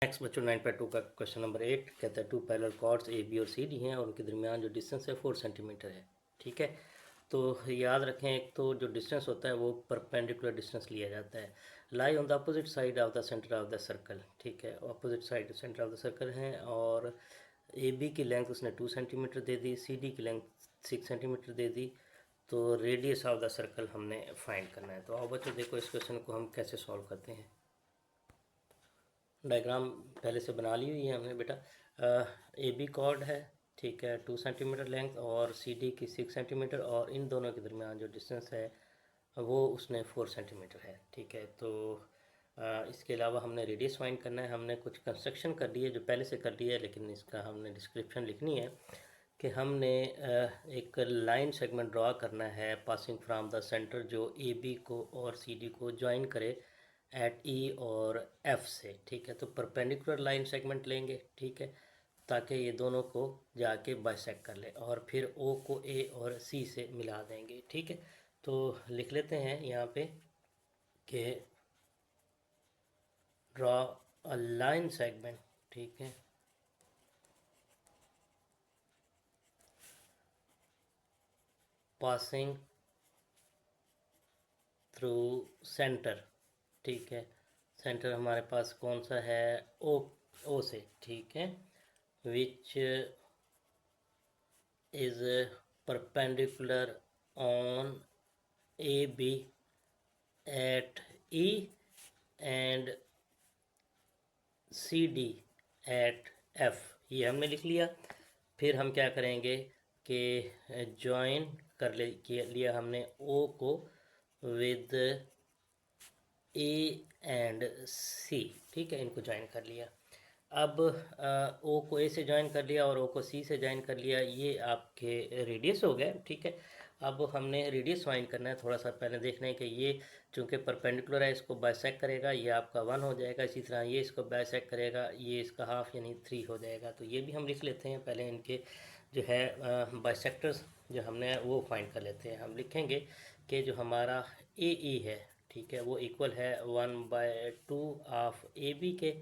Next बच्चों 9.2 का question number 8 कहता है two parallel chords A B और सी डी हैं और उनके दरमियान जो डिस्टेंस है 4 सेंटीमीटर है। ठीक है, तो याद रखें, एक तो जो डिस्टेंस होता है वो परपेंडिकुलर डिस्टेंस लिया जाता है, lie on the opposite side of the centre of the circle. ठीक है, opposite side centre of the circle है और ए बी की लेंथ उसने 2 सेंटीमीटर दे दी, सी डी की लेंथ 6 सेंटीमीटर दे दी। तो रेडियस ऑफ द सर्कल हमने फाइंड करना है। तो आओ बच्चों देखो इस क्वेश्चन को हम कैसे सॉल्व करते हैं। डायग्राम पहले से बना ली हुई है हमने बेटा। ए बी कॉर्ड है, ठीक है, 2 सेंटीमीटर लेंथ और सी डी की 6 सेंटीमीटर और इन दोनों के दरमियान जो डिस्टेंस है वो उसने 4 सेंटीमीटर है। ठीक है, तो इसके अलावा हमने रेडियस फाइंड करना है। हमने कुछ कंस्ट्रक्शन कर दी है जो पहले से कर दी है, लेकिन इसका हमने डिस्क्रिप्शन लिखनी है कि हमने एक लाइन सेगमेंट ड्रा करना है पासिंग फ्रॉम द सेंटर जो ए बी को और सी डी को ज्वाइन करे एट ई और एफ से। ठीक है, तो परपेंडिकुलर लाइन सेगमेंट लेंगे, ठीक है, ताकि ये दोनों को जाके बाइसेक्ट कर ले और फिर ओ को ए और सी से मिला देंगे। ठीक है, तो लिख लेते हैं यहाँ पे कि ड्रॉ अ लाइन सेगमेंट। ठीक है, पासिंग थ्रू सेंटर। ठीक है, सेंटर हमारे पास कौन सा है, ओ से। ठीक है, which is perpendicular on A B at E and C D at F. ये हमने लिख लिया। फिर हम क्या करेंगे कि ज्वाइन कर लिया हमने ओ को विद ए एंड सी। ठीक है, इनको ज्वाइन कर लिया। अब ओ को ए से ज्वाइन कर लिया और ओ को सी से ज्वाइन कर लिया, ये आपके रेडियस हो गए। ठीक है, अब हमने रेडियस फाइंड करना है। थोड़ा सा पहले देखना है कि ये चूँकि परपेंडिकुलर है इसको बाइसेक्ट करेगा, ये आपका 1 हो जाएगा। इसी तरह ये इसको बाइसेक्ट करेगा, ये इसका हाफ यानी 3 हो जाएगा। तो ये भी हम लिख लेते हैं। पहले इनके जो है बाइसेक्टर्स जो हमने वो फाइंड कर लेते हैं। हम लिखेंगे कि जो हमारा ए ई है, ठीक है, वो इक्वल है 1/2 ऑफ ए बी के।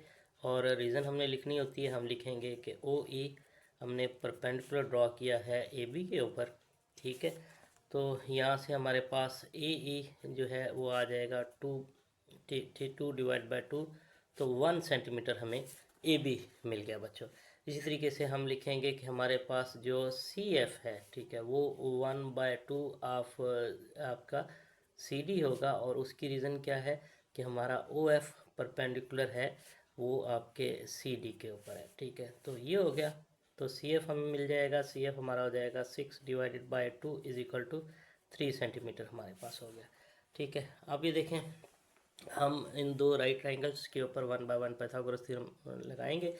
और रीज़न हमने लिखनी होती है, हम लिखेंगे कि ओ ई हमने परपेंडिकुलर ड्रॉ किया है ए बी के ऊपर। ठीक है, तो यहाँ से हमारे पास ए ई जो है वो आ जाएगा 2 तो 1 सेंटीमीटर हमें ए बी मिल गया बच्चों। इसी तरीके से हम लिखेंगे कि हमारे पास जो सी एफ है, ठीक है, वो 1/2 ऑफ आपका सी डी होगा। और उसकी रीज़न क्या है कि हमारा ओ एफ परपेंडिकुलर है वो आपके सी डी के ऊपर है। ठीक है, तो ये हो गया। तो सी एफ हमें मिल जाएगा, सी एफ हमारा हो जाएगा 6/2 इज इक्वल टू 3 सेंटीमीटर हमारे पास हो गया। ठीक है, अब ये देखें, हम इन दो राइट ट्राइंगल्स के ऊपर 1 बाय 1 पाइथागोरस थ्योरम लगाएंगे।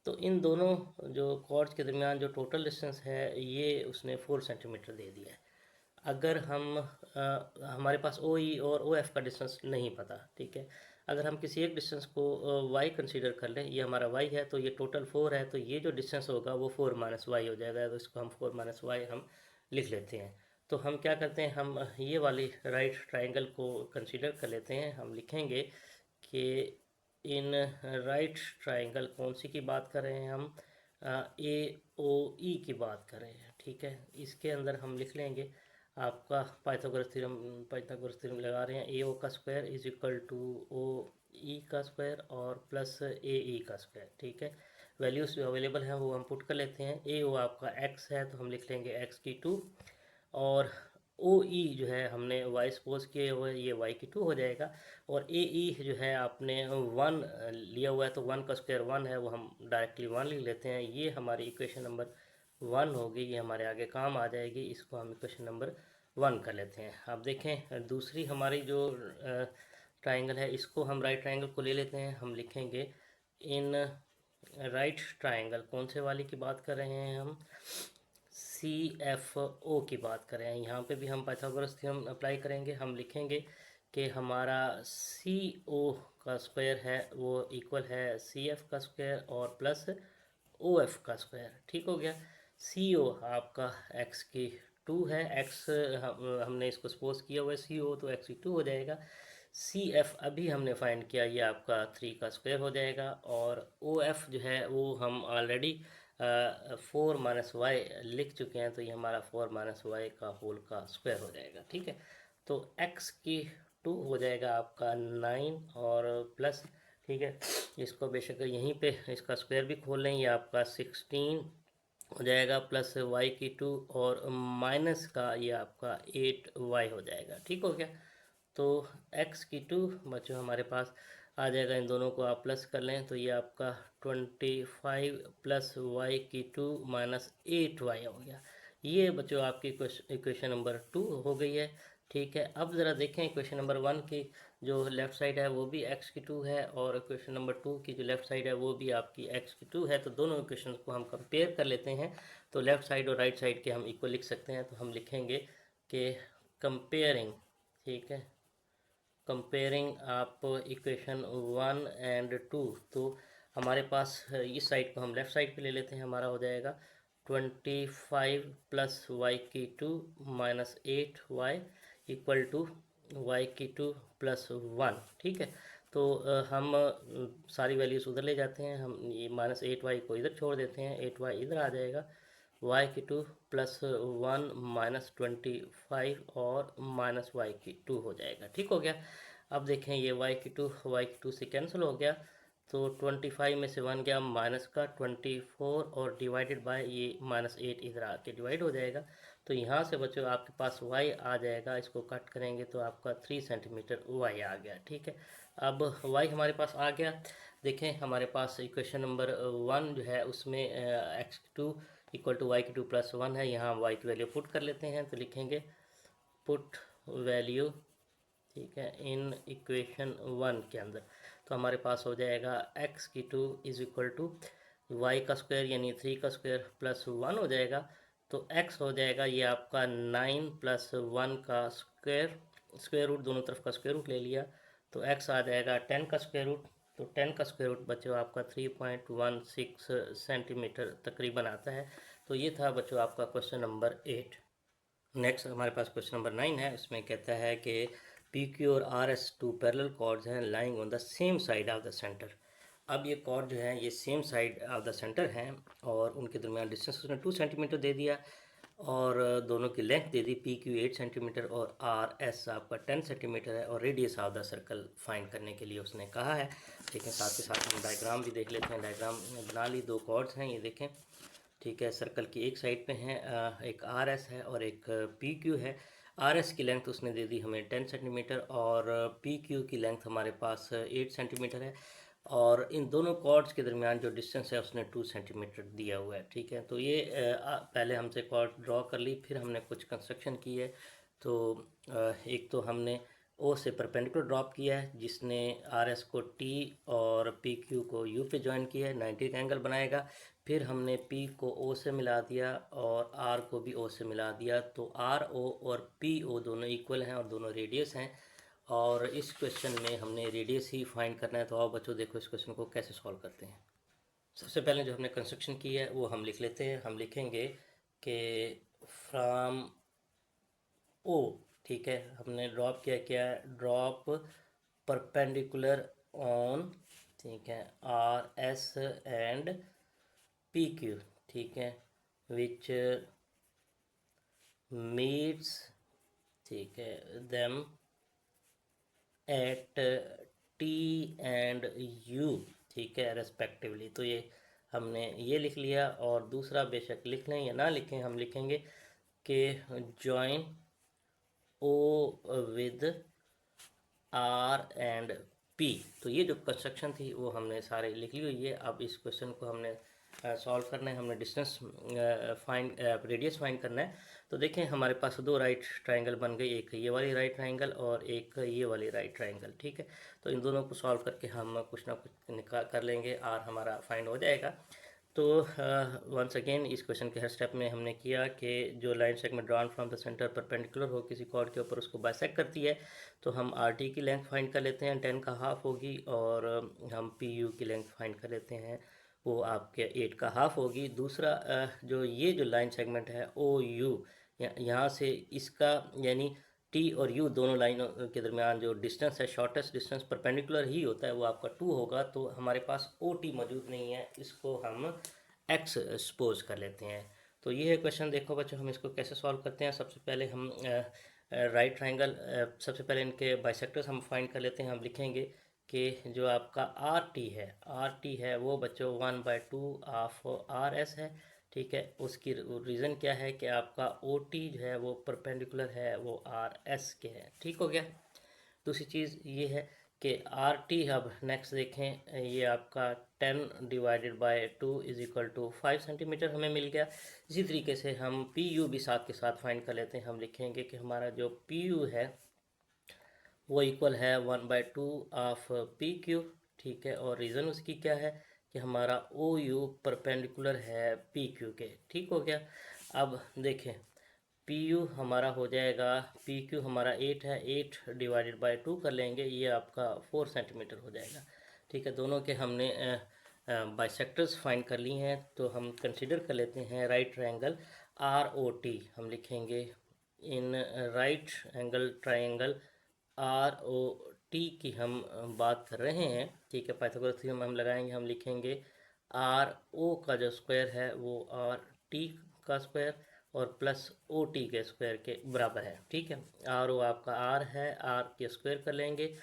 तो इन दोनों जो कॉर्ड्स के दरमियान जो टोटल डिस्टेंस है ये उसने 4 सेंटीमीटर दे दिया है। अगर हम हमारे पास ओ ई और ओ एफ का डिस्टेंस नहीं पता, ठीक है, अगर हम किसी एक डिस्टेंस को वाई कंसीडर कर लें, ये हमारा वाई है तो ये टोटल 4 है, तो ये जो डिस्टेंस होगा वो 4 माइनस वाई हो जाएगा। तो इसको हम 4 माइनस वाई हम लिख लेते हैं। तो हम क्या करते हैं, हम ये वाली राइट ट्राइंगल को कंसीडर कर लेते हैं। हम लिखेंगे कि इन राइट ट्राइंगल कौन सी की बात कर रहे हैं, हम ए ओ ई की बात कर रहे हैं। ठीक है, इसके अंदर हम लिख लेंगे आपका पाइथागोरस थ्योरम लगा रहे हैं, ए ओ का square is equal to O E का स्क्वायर और प्लस ए ई का स्क्वायर। ठीक है, वैल्यूज़ जो अवेलेबल हैं वो हम पुट कर लेते हैं। ए ओ आपका एक्स है तो हम लिख लेंगे एक्स की 2 और ओ ई जो है हमने वाई सपोज किए हुए, ये वाई की 2 हो जाएगा। और ए ई जो है आपने 1 लिया हुआ है तो 1 का स्क्वायर 1 है, वो हम डायरेक्टली 1 लिख लेते हैं। ये हमारी इक्वेशन नंबर 1 होगी, ये हमारे आगे काम आ जाएगी। इसको हम इक्वेशन नंबर 1 कर लेते हैं। अब देखें दूसरी हमारी जो ट्राइंगल है इसको हम राइट ट्राइंगल को ले लेते हैं। हम लिखेंगे इन राइट ट्राइंगल, कौन से वाली की बात कर रहे हैं हम, सी एफ ओ की बात कर रहे हैं। यहाँ पे भी हम पाइथागोरस थ्योरम अप्लाई करेंगे। हम लिखेंगे कि हमारा सी ओ का स्क्वायर है वो इक्वल है सी एफ का स्क्वायर और प्लस ओ एफ का स्क्वायर। ठीक हो गया। सी ओ आपका एक्स की 2 है, एक्स हमने इसको सपोज किया हुआ है सी ओ, तो एक्स की 2 हो जाएगा। सी एफ अभी हमने फाइंड किया, ये आपका 3 का स्क्वायर हो जाएगा, और ओ एफ जो है वो हम ऑलरेडी 4 माइनस वाई लिख चुके हैं, तो ये हमारा 4 माइनस वाई का होल का स्क्वायर हो जाएगा। ठीक है, तो x की 2 हो जाएगा आपका 9 और प्लस, ठीक है, इसको बेशक यहीं पे इसका स्क्वायर भी खोल लें, ये आपका 16 हो जाएगा, प्लस y की 2 और माइनस का ये आपका 8y हो जाएगा। ठीक हो गया, तो x की 2 बच्चों हमारे पास आ जाएगा, इन दोनों को आप प्लस कर लें तो ये आपका 25 प्लस y की 2 माइनस 8y हो गया। ये बच्चों आपकी इक्वेशन नंबर 2 हो गई है। ठीक है, अब ज़रा देखें इक्वेशन नंबर 1 की जो लेफ़्ट साइड है वो भी x की 2 है, और इक्वेशन नंबर 2 की जो लेफ़्ट साइड है वो भी आपकी x की 2 है। तो दोनों इक्वेशन को हम कंपेयर कर लेते हैं, तो लेफ़्ट साइड और राइट साइड के हम इक्वल लिख सकते हैं। तो हम लिखेंगे कि कंपेयरिंग, ठीक है, कंपेयरिंग आप इक्वेशन 1 एंड 2, तो हमारे पास इस साइड को हम लेफ़्ट साइड पे ले लेते हैं, हमारा हो जाएगा 25 प्लस वाई की 2 minus 8y equal to Y की 2 प्लस 1। ठीक है, तो हम सारी वैल्यूज़ उधर ले जाते हैं, हम ये माइनस 8y को इधर छोड़ देते हैं, 8y इधर आ जाएगा, y की 2 प्लस 1 माइनस 25 और माइनस y की 2 हो जाएगा। ठीक हो गया, अब देखें ये y की 2 से कैंसिल हो गया, तो 25 में से 1 गया, माइनस का 24 और डिवाइडेड बाय ये माइनस 8 इधर आके डिवाइड हो जाएगा। तो यहाँ से बच्चों आपके पास y आ जाएगा, इसको कट करेंगे तो आपका 3 सेंटीमीटर y आ गया। ठीक है, अब y हमारे पास आ गया। देखें हमारे पास इक्वेशन नंबर 1 जो है उसमें x2 इक्वल टू वाई की 2 प्लस 1 है, यहाँ y की वैल्यू पुट कर लेते हैं, तो लिखेंगे पुट वैल्यू, ठीक है, इन इक्वेशन 1 के अंदर, तो हमारे पास हो जाएगा x की 2 इज इक्वल टू वाई का स्क्वायर यानी 3 का स्क्वायर प्लस 1 हो जाएगा, तो x हो जाएगा ये आपका 9 प्लस 1 का स्क्वायर, स्क्वायर रूट दोनों तरफ का स्क्वायर रूट ले लिया, तो x आ जाएगा 10 का स्क्वायर रूट, तो 10 का स्क्वायर रूट बच्चों आपका 3.16 सेंटीमीटर तकरीबन आता है। तो ये था बच्चों आपका क्वेश्चन नंबर 8। नेक्स्ट हमारे पास क्वेश्चन नंबर 9 है, इसमें कहता है कि पी क्यू और R S two parallel chords हैं lying on the same side of the centre. अब ये कॉर्ड जो है ये same side of the centre हैं, और उनके दरमियान डिस्टेंस उसने 2 सेंटीमीटर दे दिया, और दोनों की लेंथ दे दी, पी क्यू 8 सेंटीमीटर और आर एस आपका 10 सेंटीमीटर है, और radius of the circle find करने के लिए उसने कहा है। लेकिन साथ के साथ हम डायग्राम भी देख लेते हैं, डायग्राम बना ली, 2 कॉर्ड्स हैं ये देखें, ठीक है, सर्कल की एक साइड पे हैं एक आर एस है और एक पी क्यू है। आर एस की लेंथ उसने दे दी हमें 10 सेंटीमीटर, और पी क्यू की लेंथ हमारे पास 8 सेंटीमीटर है, और इन दोनों कॉर्ड्स के दरमियान जो डिस्टेंस है उसने 2 सेंटीमीटर दिया हुआ है। ठीक है, तो ये पहले हमसे कॉर्ड ड्रॉ कर ली, फिर हमने कुछ कंस्ट्रक्शन की है। तो एक तो हमने ओ से परपेंडिकुलर ड्रॉप किया है, जिसने आर एस को टी और पी क्यू को यू पे ज्वाइन किया है, 90 का एंगल बनाएगा। फिर हमने P को O से मिला दिया और R को भी O से मिला दिया, तो RO और PO दोनों इक्वल हैं और दोनों रेडियस हैं, और इस क्वेश्चन में हमने रेडियस ही फाइंड करना है। तो आओ बच्चों देखो इस क्वेश्चन को कैसे सॉल्व करते हैं। सबसे पहले जो हमने कंस्ट्रक्शन की है वो हम लिख लेते हैं, हम लिखेंगे कि फ्रॉम O, ठीक है, हमने ड्रॉप किया, क्या ड्रॉप परपेंडिकुलर ऑन, ठीक है, RS एंड PQ, ठीक है, विच मीट्स, ठीक है, them at T and U, ठीक है, रेस्पेक्टिवली। तो ये हमने ये लिख लिया, और दूसरा बेशक लिख लें या ना लिखें, हम लिखेंगे कि join O with R and P। तो ये जो कंस्ट्रक्शन थी वो हमने सारे लिख ली हुई है। अब इस क्वेश्चन को हमने सॉल्व करना है, हमने डिस्टेंस फाइंड रेडियस फाइंड करना है। तो देखें हमारे पास 2 राइट ट्रायंगल बन गई, एक ये वाली राइट ट्रायंगल और एक ये वाली राइट ट्रायंगल। ठीक है, तो इन दोनों को सॉल्व करके हम कुछ ना कुछ निकाल कर लेंगे, आर हमारा फाइंड हो जाएगा। तो वंस अगेन इस क्वेश्चन के हर स्टेप में हमने किया कि जो line segment drawn from the centre perpendicular हो किसी कॉर्ड के ऊपर उसको बाइसेक्ट करती है, तो हम आर टी की लेंथ फाइंड कर लेते हैं, 10 का हाफ होगी, और हम पी यू की लेंथ फाइंड कर लेते हैं, वो आपके 8 का हाफ होगी। दूसरा जो ये जो लाइन सेगमेंट है ओ यू, यहाँ से इसका यानी टी और यू दोनों लाइनों के दरमियान जो डिस्टेंस है, शॉर्टेस्ट डिस्टेंस परपेंडिकुलर ही होता है, वो आपका 2 होगा। तो हमारे पास ओ टी मौजूद नहीं है, इसको हम एक्स सपोज कर लेते हैं। तो ये है क्वेश्चन। देखो बच्चों, हम इसको कैसे सॉल्व करते हैं। सबसे पहले हम राइट ट्रायंगल, सबसे पहले इनके बाइसेक्टर्स हम फाइंड कर लेते हैं। हम लिखेंगे कि जो आपका आर टी है वो बच्चों 1/2 ऑफ आर एस है, ठीक है। उसकी रीज़न क्या है कि आपका ओ टी जो है वो परपेंडिकुलर है, वो आर एस के है, ठीक हो गया। दूसरी चीज़ ये है कि आर टी, अब नेक्स्ट देखें, ये आपका 10/2 इज इक्वल टू 5 सेंटीमीटर हमें मिल गया। इसी तरीके से हम पी यू भी साथ के साथ फाइंड कर लेते हैं। हम लिखेंगे कि हमारा जो पी यू है वो इक्वल है 1/2 ऑफ पी क्यू, ठीक है। और रीज़न उसकी क्या है कि हमारा ओ यू परपेंडिकुलर है पी क्यू के, ठीक हो गया। अब देखें, पी यू हमारा हो जाएगा, पी क्यू हमारा 8 है, 8/2 कर लेंगे, ये आपका 4 सेंटीमीटर हो जाएगा, ठीक है। दोनों के हमने बाइसेक्टर्स फाइंड कर लिए हैं। तो हम कंसिडर कर लेते हैं right triangle R O T. हम लिखेंगे in right angle triangle R O T की हम बात कर रहे हैं, ठीक है। पाइथागोरस थ्योरम हम लगाएंगे। हम लिखेंगे आर ओ का जो स्क्वायर है वो आर टी का स्क्वायर और प्लस ओ टी के स्क्वायर के बराबर है, ठीक है। आर ओ आपका आर है, आर के स्क्वायर कर लेंगे।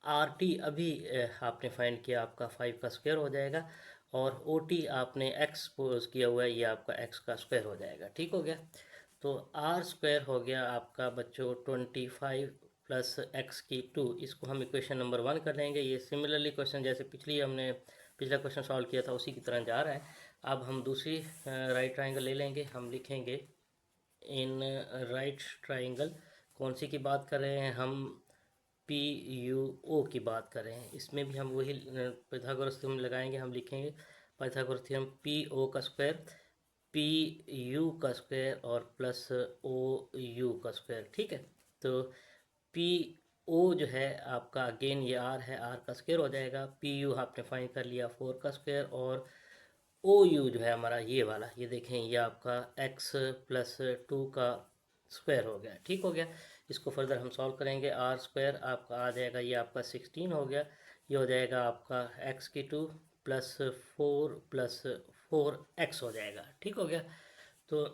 आर टी अभी आपने फाइंड किया, आपका 5 का स्क्वायर हो जाएगा। और ओ टी आपने एक्स सपोज किया हुआ है, ये आपका एक्स का स्क्वायर हो जाएगा, ठीक हो गया। तो आर स्क्वायर हो गया आपका बच्चों 25 प्लस एक्स की 2। इसको हम इक्वेशन नंबर 1 कर लेंगे। ये सिमिलरली क्वेश्चन जैसे पिछला क्वेश्चन सॉल्व किया था उसी की तरह जा रहा है। अब हम दूसरी राइट ट्रायंगल ले लेंगे। हम लिखेंगे इन राइट ट्रायंगल, कौन सी की बात कर रहे हैं हम, पी यू ओ की बात कर रहे हैं। इसमें भी हम वही पाइथागोरस थ्योरम लगाएंगे। हम लिखेंगे पाइथागोरस थ्योरम पी ओ का स्क्वायर, पी यू का स्क्वायर और प्लस ओ यू का स्क्वायर, ठीक है। तो पी ओ जो है आपका, अगेन ये आर है, आर का स्क्वायर हो जाएगा। पी यू आपने फाइंड कर लिया 4 का स्क्वायर, और ओ यू जो है हमारा ये वाला, ये देखें, ये आपका एक्स प्लस 2 का स्क्वायर हो गया, ठीक हो गया। इसको फर्दर हम सॉल्व करेंगे। आर स्क्वायर आपका आ जाएगा, ये आपका 16 हो गया। ये हो जाएगा आपका एक्स की 2 प्लस 4 प्लस 4 एक्स हो जाएगा, ठीक हो गया। तो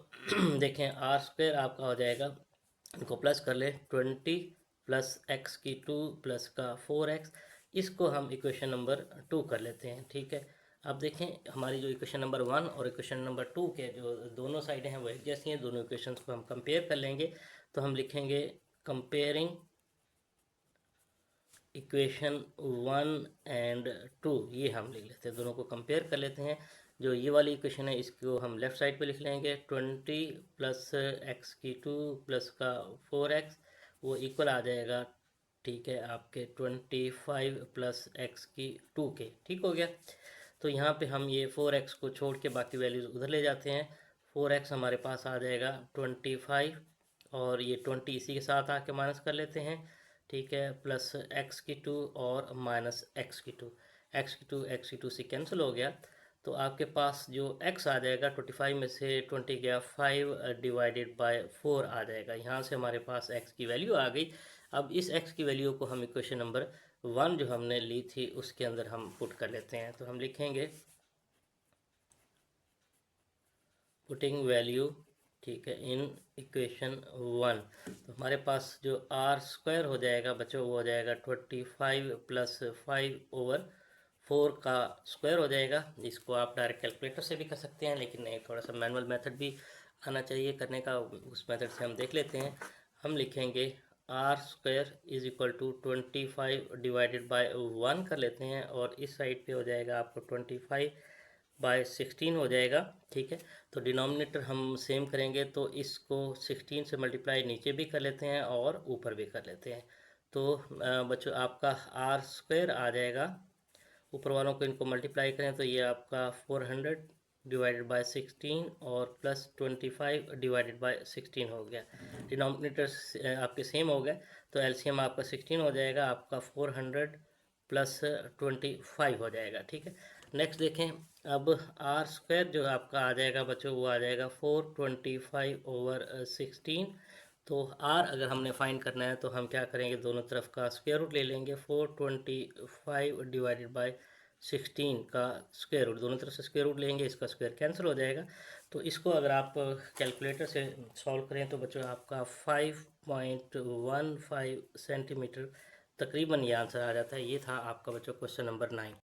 देखें, आर स्क्वायर आपका हो जाएगा, इनको प्लस कर ले, 20 प्लस एक्स की 2 प्लस का 4x। इसको हम इक्वेशन नंबर 2 कर लेते हैं, ठीक है। अब देखें, हमारी जो इक्वेशन नंबर 1 और इक्वेशन नंबर 2 के जो दोनों साइडें हैं वो एक जैसी हैं। दोनों इक्वेशंस को हम कंपेयर कर लेंगे। तो हम लिखेंगे कंपेयरिंग इक्वेशन 1 एंड 2, ये हम लिख लेते हैं, दोनों को कंपेयर कर लेते हैं। जो ये वाली इक्वेशन है इसको हम लेफ़्ट साइड पे लिख लेंगे, 20 प्लस एक्स की 2 प्लस का 4x, वो इक्वल आ जाएगा, ठीक है, आपके 25 प्लस एक्स की 2 के, ठीक हो गया। तो यहाँ पे हम ये 4x को छोड़ के बाकी वैल्यूज़ उधर ले जाते हैं। 4x हमारे पास आ जाएगा 25, और ये 20 इसी के साथ आके माइनस कर लेते हैं, ठीक है, प्लस एक्स की 2 और माइनस एक्स की 2, एक्स की 2 से कैंसिल हो गया। तो आपके पास जो x आ जाएगा, 25 में से 20 गया, 5/4 आ जाएगा। यहाँ से हमारे पास x की वैल्यू आ गई। अब इस x की वैल्यू को हम इक्वेशन नंबर 1 जो हमने ली थी उसके अंदर हम पुट कर लेते हैं। तो हम लिखेंगे पुटिंग वैल्यू, ठीक है, इन इक्वेशन 1। तो हमारे पास जो आर स्क्वायर हो जाएगा बच्चों, वो हो जाएगा 25 प्लस 5/4 का स्क्वायर हो जाएगा। इसको आप डायरेक्ट कैलकुलेटर से भी कर सकते हैं, लेकिन नहीं, थोड़ा सा मैनुअल मेथड भी आना चाहिए करने का, उस मेथड से हम देख लेते हैं। हम लिखेंगे R square is equal to 25/1 कर लेते हैं, और इस साइड पे हो जाएगा आपको 25/16 हो जाएगा, ठीक है। तो डिनोमिनेटर हम सेम करेंगे, तो इसको 16 से मल्टीप्लाई नीचे भी कर लेते हैं और ऊपर भी कर लेते हैं। तो बच्चों आपका आर स्क्वायर आ जाएगा, ऊपर वालों को इनको मल्टीप्लाई करें तो ये आपका 400/16 और प्लस 25/16 हो गया। डिनोमिनेटर आपके सेम हो गए, तो एलसीएम आपका 16 हो जाएगा, आपका 400 प्लस 25 हो जाएगा, ठीक है। नेक्स्ट देखें, अब आर स्क्वायर जो आपका आ जाएगा बच्चों, वो आ जाएगा 425/16 तो आर अगर हमने फाइंड करना है तो हम क्या करेंगे, दोनों तरफ का स्क्वायर रूट ले लेंगे। 425 डिवाइडेड बाय 16 का स्क्वायर रूट, दोनों तरफ से स्क्वायर रूट लेंगे, इसका स्क्वायर कैंसिल हो जाएगा। तो इसको अगर आप कैलकुलेटर से सॉल्व करें तो बच्चों आपका 5.15 सेंटीमीटर तकरीबन ये आंसर आ जाता है। ये था आपका बच्चों क्वेश्चन नंबर 9।